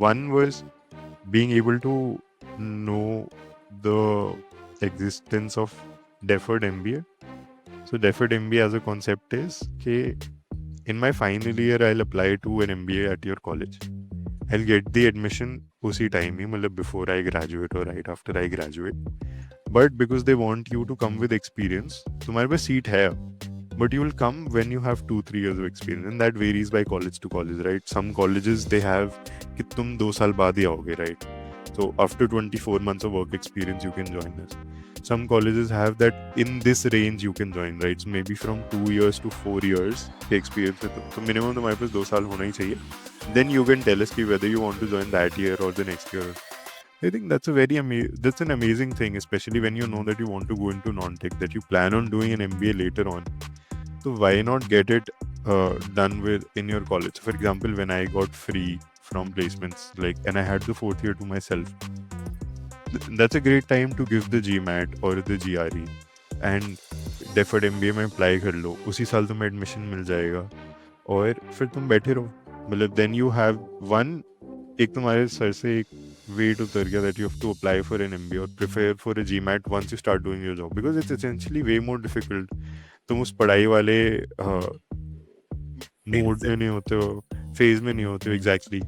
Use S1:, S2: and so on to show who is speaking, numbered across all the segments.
S1: One was being able to know the existence of deferred MBA. So deferred MBA as a concept is कि in my final year I'll apply to an MBA at your college. I'll get the admission उसी time ही, मतलब before I graduate or right after I graduate. But because they want you to come with experience, तुम्हारे पास seat है, but you will come when you have 2-3 years of experience, and that varies by college to college, right? Some colleges they have कि तुम 2 साल बाद ही आओगे, right? So after 24 months of work experience you can join us. Some colleges have that in this range you can join, right? So maybe from 2 years to 4 years के experience है, तो minimum तुम्हारे पास 2 साल होना ही चाहिए. Then you can tell us कि whether you want to join that year or the next year. I think that's that's an amazing thing, especially when you know that you want to go into non-tech, that you plan on doing an MBA later on. So why not get it done with in your college? For example, when I got free from placements, like, and I had the 4th year to myself, that's a great time to give the GMAT or the GRE and deferred MBA में apply कर लो, उसी साल तुम्हें admission मिल जाएगा और फिर तुम बैठे रहो. मतलब then you have one, एक तुम्हारे सर से एक weight उतर गया that you have to apply for an MBA or prepare for a GMAT once you start doing your job, because it's essentially way more difficult. तुम उस पढ़ाई वाले मोड में नहीं होते हो, फेज में नहीं होते हो. Exactly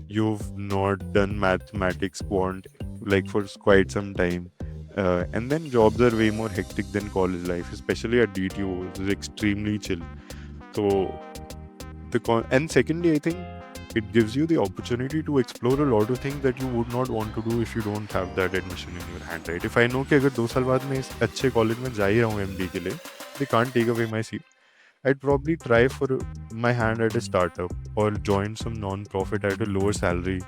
S1: you've not done mathematics quant like for quite some time, and then jobs are way more hectic than college life, especially at DTO. It's extremely chill. So and secondly, I think it gives you the opportunity to explore a lot of things that you would not want to do if you don't have that admission in your hand, right? If I know कि अगर 2 साल बाद मैं इस अच्छे college में जा ही रहा हूँ MBA के लिए, they can't take away my seat. I'd probably try for my hand at a startup or join some non-profit at a lower salary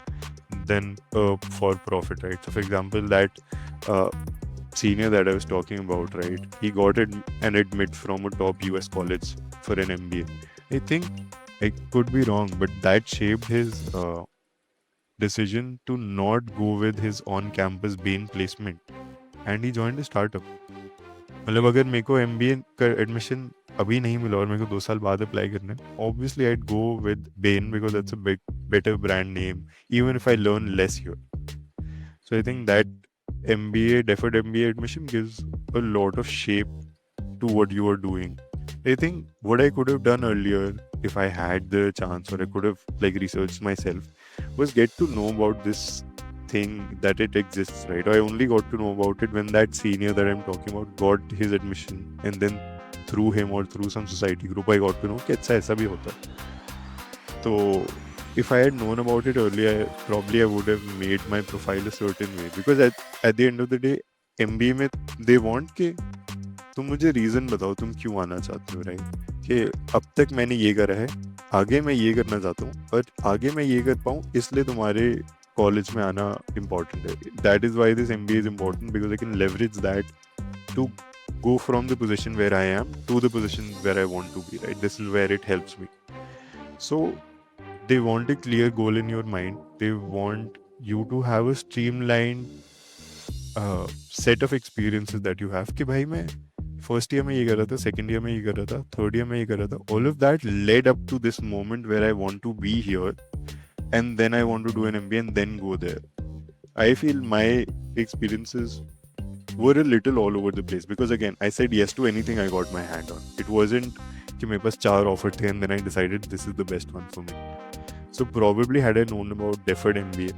S1: than for profit, right? So for example, that senior that I was talking about, right? He got an admit from a top US college for an MBA. I think I could be wrong, but that shaped his decision to not go with his on-campus Bain placement, and he joined a startup. मतलब अगर मेरे को MBA का admission अभी नहीं मिला और मेरे को 2 साल बाद अप्लाई करना है, obviously I'd go with Bain because that's a better brand name, even if I learn less here. So I think that deferred MBA admission gives a lot of shape to what you are doing. I think what I could have done earlier, if I had the chance, or I could have like researched myself, was get to know about this thing that it exists, right? I only got to know about it when that senior that I'm talking about got his admission, and then through him or through some society group I got to know कि अच्छा ऐसा भी होता है. So if I had known about it earlier, probably I would have made my profile a certain way, because at the end of the day MBA में they want कि तुम मुझे रीजन बताओ तुम क्यों आना चाहते हो, राइट? कि अब तक मैंने ये करा है, आगे मैं ये करना चाहता हूँ, और आगे मैं ये कर पाऊँ इसलिए तुम्हारे कॉलेज में आना इम्पोर्टेंट है. That is why this MBA is important, because I can leverage that to go from the position where I am to the position where I want to be, right? This is where it helps me. So they want a clear goal in your mind. They want you to have a streamlined set of experiences that you have. कि भाई मैं first year में ये कर रहा था, second year में ये कर रहा था, थर्ड ईयर में ये कर रहा था. All of that led up to this moment where I want to be here, and then I want to do an MBA and then go there. I feel my experiences were a little all over the place, because again I said yes to anything I got my hand on. It wasn't कि मेरे पास 4 offer थे and then I decided this is the best one for me. So probably had I known about deferred MBA,